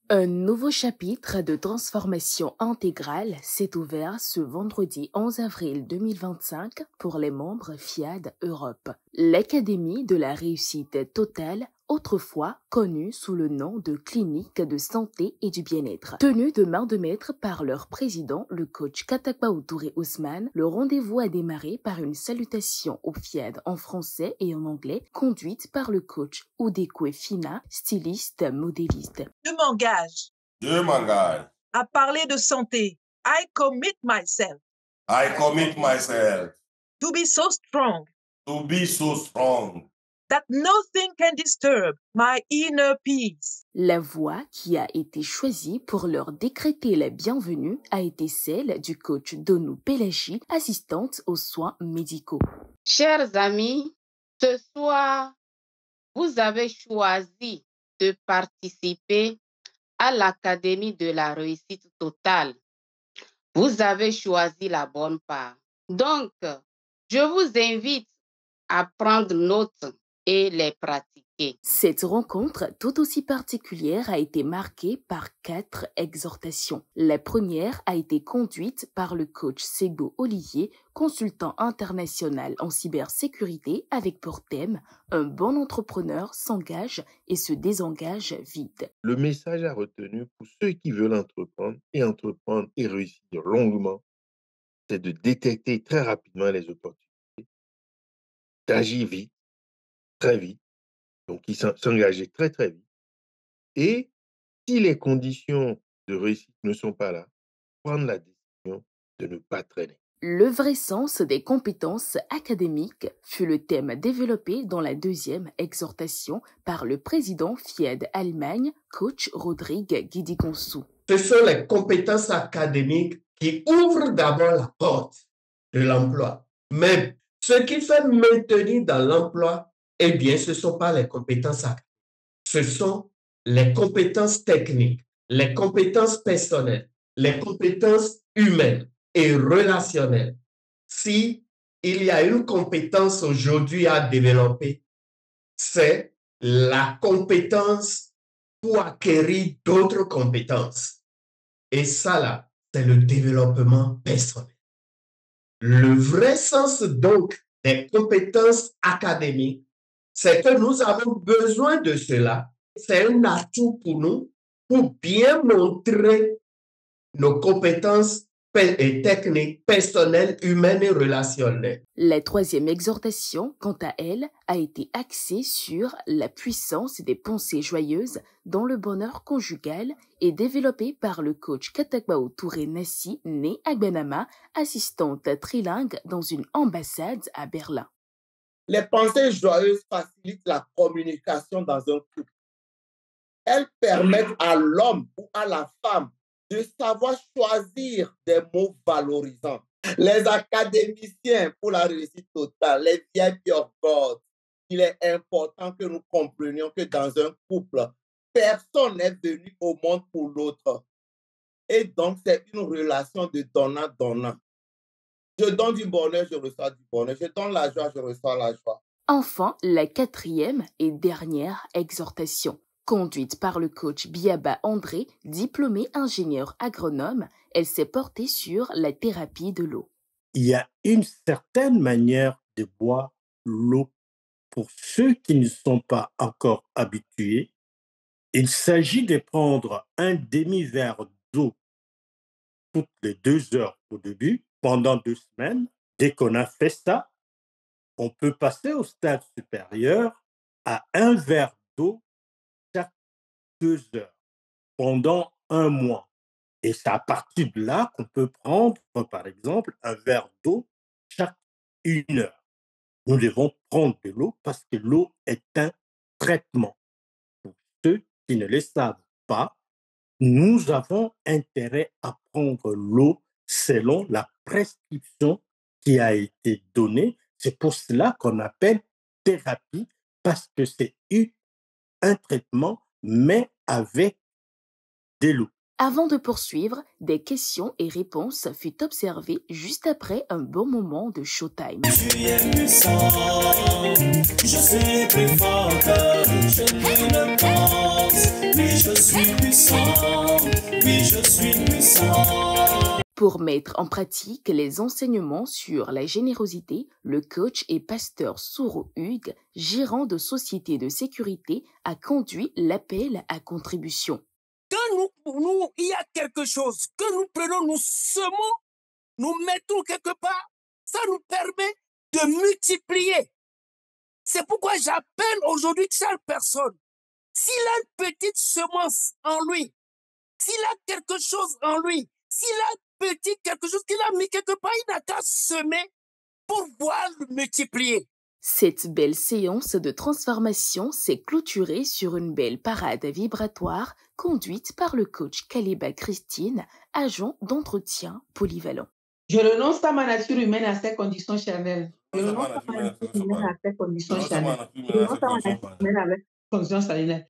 Un nouveau chapitre de transformation intégrale s'est ouvert ce vendredi 11 avril 2025 pour les membres FIAD Europe. L'Académie de la réussite totale, autrefois connue sous le nom de Clinique de santé et du bien-être. Tenue de main de maître par leur président, le coach Katakbaou Touré Ousmane, le rendez-vous a démarré par une salutation au FIAD en français et en anglais, conduite par le coach Oudekwe Fina, styliste modéliste. Je m'engage à parler de santé. I commit myself to be so strong that nothing can disturb my inner peace. La voix qui a été choisie pour leur décréter la bienvenue a été celle du coach Donou Pelagie, assistante aux soins médicaux. Chers amis, ce soir, vous avez choisi de participer à l'Académie de la réussite totale. Vous avez choisi la bonne part. Donc, je vous invite à prendre note et les pratiquer. Cette rencontre tout aussi particulière a été marquée par 4 exhortations. La première a été conduite par le coach Sego Olivier, consultant international en cybersécurité avec pour thème « Un bon entrepreneur s'engage et se désengage vite ». Le message à retenir pour ceux qui veulent entreprendre et réussir longuement, c'est de détecter très rapidement les opportunités, d'agir vite, très vite, donc ils s'engager très très vite. Et si les conditions de réussite ne sont pas là, prendre la décision de ne pas traîner. Le vrai sens des compétences académiques fut le thème développé dans la deuxième exhortation par le président FIAD Allemagne, coach Rodrigue Guidiconsou. Ce sont les compétences académiques qui ouvrent d'abord la porte de l'emploi. Mais ce qui fait maintenir dans l'emploi, eh bien, ce ne sont pas les compétences académiques. Ce sont les compétences techniques, les compétences personnelles, les compétences humaines et relationnelles. Si il y a une compétence aujourd'hui à développer, c'est la compétence pour acquérir d'autres compétences. Et ça, là, c'est le développement personnel. Le vrai sens, donc, des compétences académiques, c'est que nous avons besoin de cela. C'est un atout pour nous pour bien montrer nos compétences techniques, personnelles, humaines et relationnelles. La troisième exhortation, quant à elle, a été axée sur la puissance des pensées joyeuses dans le bonheur conjugal et développée par le coach Katakbaou Touré Nassi, né à Benama, assistante trilingue dans une ambassade à Berlin. Les pensées joyeuses facilitent la communication dans un couple. Elles permettent à l'homme ou à la femme de savoir choisir des mots valorisants. Les académiciens pour la réussite totale, les VIP of God, il est important que nous comprenions que dans un couple, personne n'est venu au monde pour l'autre. Et donc, c'est une relation de donnant-donnant. Je donne du bonheur, je reçois du bonheur. Je donne la joie, je reçois la joie. Enfin, la quatrième et dernière exhortation. Conduite par le coach Biaba André, diplômé ingénieur agronome, elle s'est portée sur la thérapie de l'eau. Il y a une certaine manière de boire l'eau. Pour ceux qui ne sont pas encore habitués, il s'agit de prendre un demi-verre d'eau toutes les 2 heures au début, pendant 2 semaines. Dès qu'on a fait ça, on peut passer au stade supérieur à un verre d'eau chaque 2 heures pendant 1 mois. Et c'est à partir de là qu'on peut prendre, par exemple, un verre d'eau chaque 1 heure. Nous devons prendre de l'eau parce que l'eau est un traitement. Pour ceux qui ne le savent pas, nous avons intérêt à prendre l'eau selon la prescription qui a été donnée. C'est pour cela qu'on appelle thérapie, parce que c'est un traitement, mais avec de l'eau. Avant de poursuivre, des questions et réponses furent observées juste après un bon moment de showtime. Tu es puissant, je suis plus fort que je ne le pense. Oui, je suis puissant. Oui, je suis puissant. Pour mettre en pratique les enseignements sur la générosité, le coach et pasteur Souro Hugues, gérant de société de sécurité, a conduit l'appel à contribution. Quand il y a quelque chose que nous prenons, nous semons, nous mettons quelque part, ça nous permet de multiplier. C'est pourquoi j'appelle aujourd'hui chaque personne, s'il a une petite semence en lui, s'il a quelque chose en lui, s'il a petit quelque chose qu'il a mis quelque part, il n'a qu'à semer pour voir le multiplier. Cette belle séance de transformation s'est clôturée sur une belle parade vibratoire conduite par le coach Kaliba Christine, agent d'entretien polyvalent. Je renonce à ma nature humaine à ses conditions charnelles. Je renonce à ma nature humaine à ses conditions charnelles. Je renonce à ma nature humaine à ses conditions charnelles.